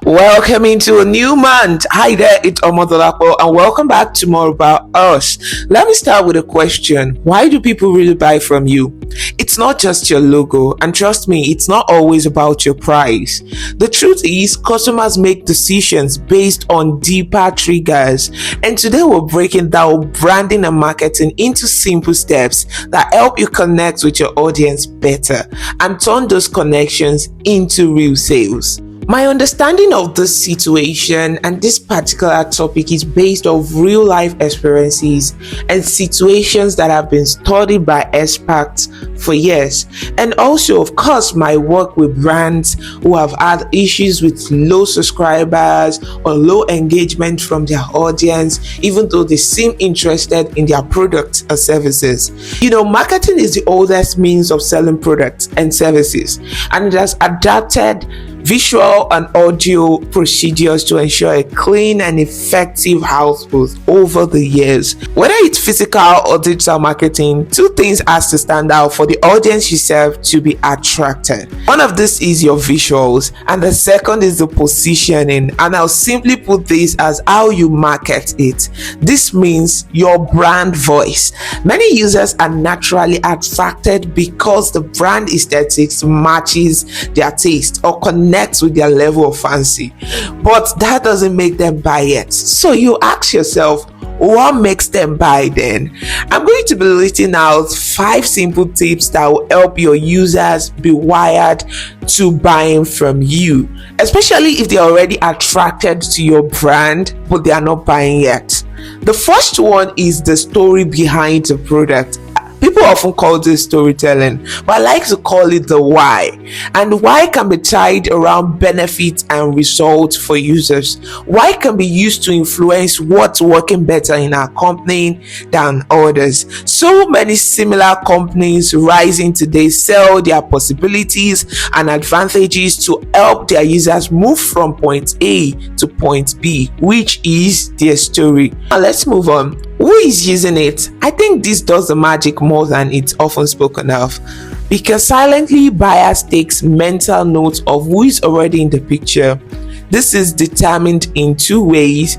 Welcome into a new month. Hi there, it's Omodolapo, and welcome back to More About Us. Let me start with a question. Why do people really buy from you? It's not just your logo, and trust me, it's not always about your price. The truth is, customers make decisions based on deeper triggers, and today we're breaking down branding and marketing into simple steps that help you connect with your audience better and turn those connections into real sales. My understanding of this situation and this particular topic is based on real life experiences and situations that have been studied by experts for years. And also, of course, my work with brands who have had issues with low subscribers or low engagement from their audience, even though they seem interested in their products or services. Marketing is the oldest means of selling products and services, and it has adapted visual and audio procedures to ensure a clean and effective output over the years. Whether it's physical or digital marketing, two things has to stand out for the audience you serve to be attracted. One of this is your visuals, and the second is the positioning, and I'll simply put this as how you market it. This means your brand voice. Many users are naturally attracted because the brand aesthetics matches their taste or connects with their level of fancy, but that doesn't make them buy it. So you ask yourself, what makes them buy then? I'm going to be listing out 5 simple tips that will help your users be wired to buying from you, especially if they're already attracted to your brand but they are not buying yet. The first one is the story behind the product. People often call this storytelling, but I like to call it the why. And why can be tied around benefits and results for users. Why can be used to influence what's working better in our company than others. So many similar companies rising today sell their possibilities and advantages to help their users move from point A to point B, which is their story. Now let's move on. Who is using it? I think this does the magic more than it's often spoken of, because silently buyers takes mental note of who is already in the picture. This is determined in 2 ways: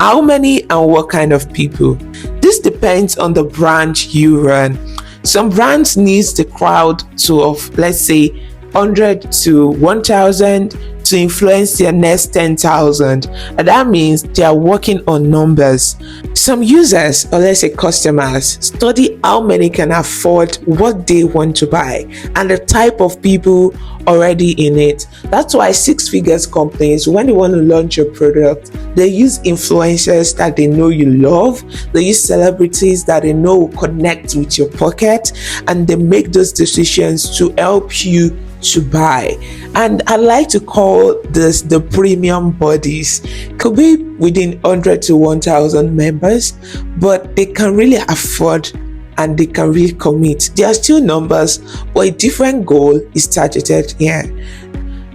how many and what kind of people. This depends on the brand you run. Some brands needs the crowd of, let's say, 100 to 1000 to influence their next 10,000, and that means they are working on numbers. Some users, or let's say customers, study how many can afford what they want to buy and the type of people already in it. That's why 6 figures companies, when they want to launch a product, they use influencers that they know you love, they use celebrities that they know will connect with your pocket, and they make those decisions to help you to buy. And I like to call this the premium bodies. Could be within 100 to 1000 members, but they can really afford and they can really commit. They are still numbers, but a different goal is targeted here.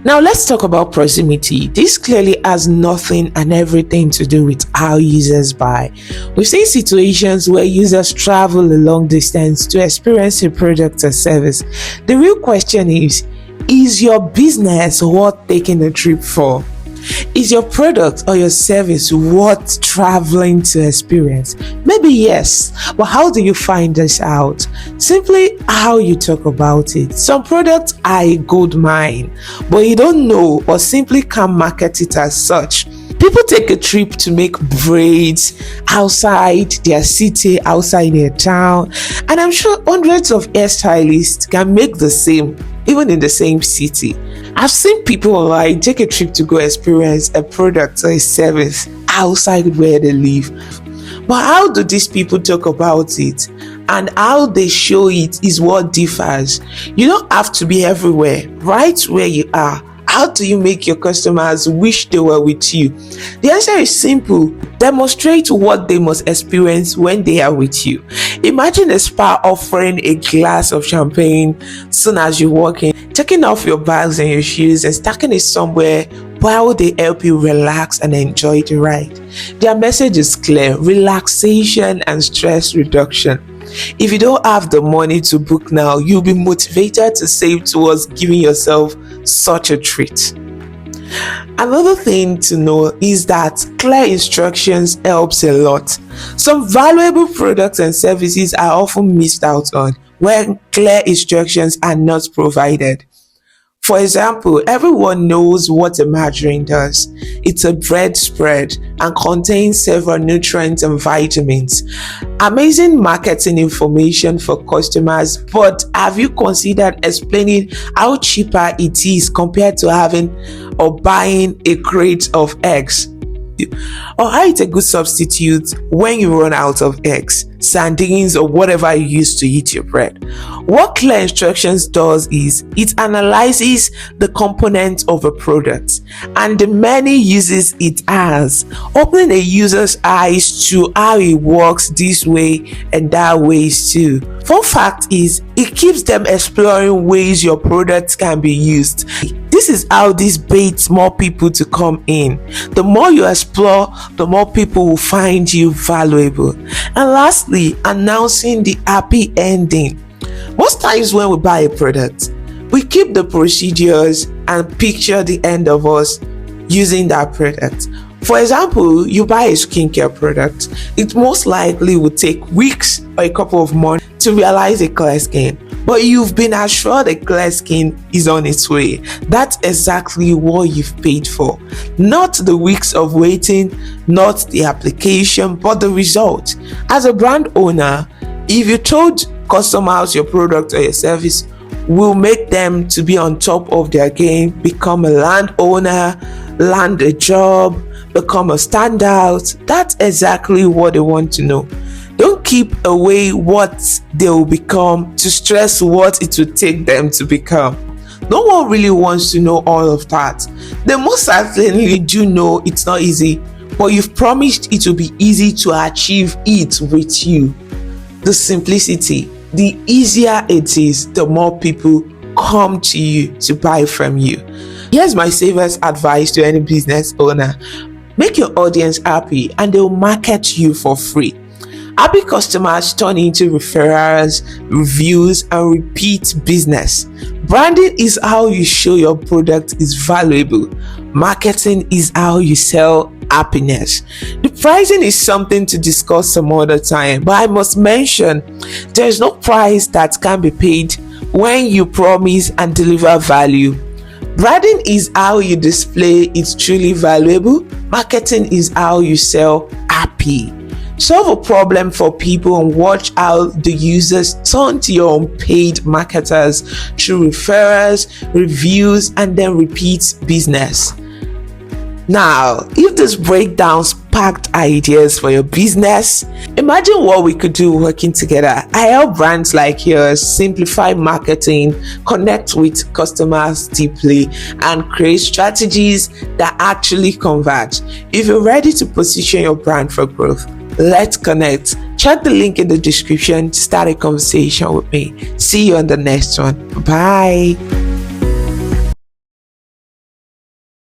Now let's talk about proximity. This clearly has nothing and everything to do with how users buy. We've seen situations where users travel a long distance to experience a product or service. The real question is your business worth taking a trip for? Is your product or your service worth traveling to experience? Maybe yes, but how do you find this out? Simply how you talk about it. Some products are a gold mine, but you don't know or simply can't market it as such. People take a trip to make braids outside their city, outside their town, and I'm sure hundreds of hairstylists can make the same, even in the same city. I've seen people online take a trip to go experience a product or a service outside where they live. But how do these people talk about it and how they show it is what differs. You don't have to be everywhere, right where you are. How do you make your customers wish they were with you? The answer is simple. Demonstrate what they must experience when they are with you. Imagine a spa offering a glass of champagne soon as you walk in, taking off your bags and your shoes and stacking it somewhere while they help you relax and enjoy the ride. Their message is clear: relaxation and stress reduction. If you don't have the money to book now, you'll be motivated to save towards giving yourself such a treat. Another thing to know is that clear instructions helps a lot. Some valuable products and services are often missed out on when clear instructions are not provided. For example, everyone knows what a margarine does. It's a bread spread and contains several nutrients and vitamins. Amazing marketing information for customers, but have you considered explaining how cheaper it is compared to having or buying a crate of eggs? Or how it's a good substitute when you run out of eggs, sardines, or whatever you use to eat your bread. What clear instructions does is it analyzes the components of a product and the many uses it has, opening a user's eyes to how it works this way and that ways too. Fun fact is, it keeps them exploring ways your product can be used. This is how this baits more people to come in. The more you explore, the more people will find you valuable. And lastly, announcing the happy ending. Most times when we buy a product, we keep the procedures and picture the end of us using that product. For example, you buy a skincare product, it most likely will take weeks or a couple of months to realize a clear skin. But you've been assured a clear skin is on its way. That's exactly what you've paid for. Not the weeks of waiting, not the application, but the result. As a brand owner, if you told customers your product or your service will make them to be on top of their game, become a landowner, land a job, become a standout, that's exactly what they want to know. Don't keep away what they will become to stress what it will take them to become. No one really wants to know all of that. They most certainly do know it's not easy, but you've promised it will be easy to achieve it with you. The simplicity, the easier it is, the more people come to you to buy from you. Here's my safest advice to any business owner. Make your audience happy and they'll market you for free. Happy customers turn into referrals, reviews, and repeat business. Branding is how you show your product is valuable. Marketing is how you sell happiness. The pricing is something to discuss some other time, but I must mention there's no price that can be paid when you promise and deliver value. Branding is how you display it's truly valuable. Marketing is how you sell happy. Solve a problem for people and watch how the users turn to your unpaid marketers through referrals, reviews, and then repeat business. Now, if this breakdown sparked ideas for your business, imagine what we could do working together. I help brands like yours simplify marketing, connect with customers deeply, and create strategies that actually converge. If you're ready to position your brand for growth, let's connect. Check the link in the description to start a conversation with me. See you on the next one. Bye.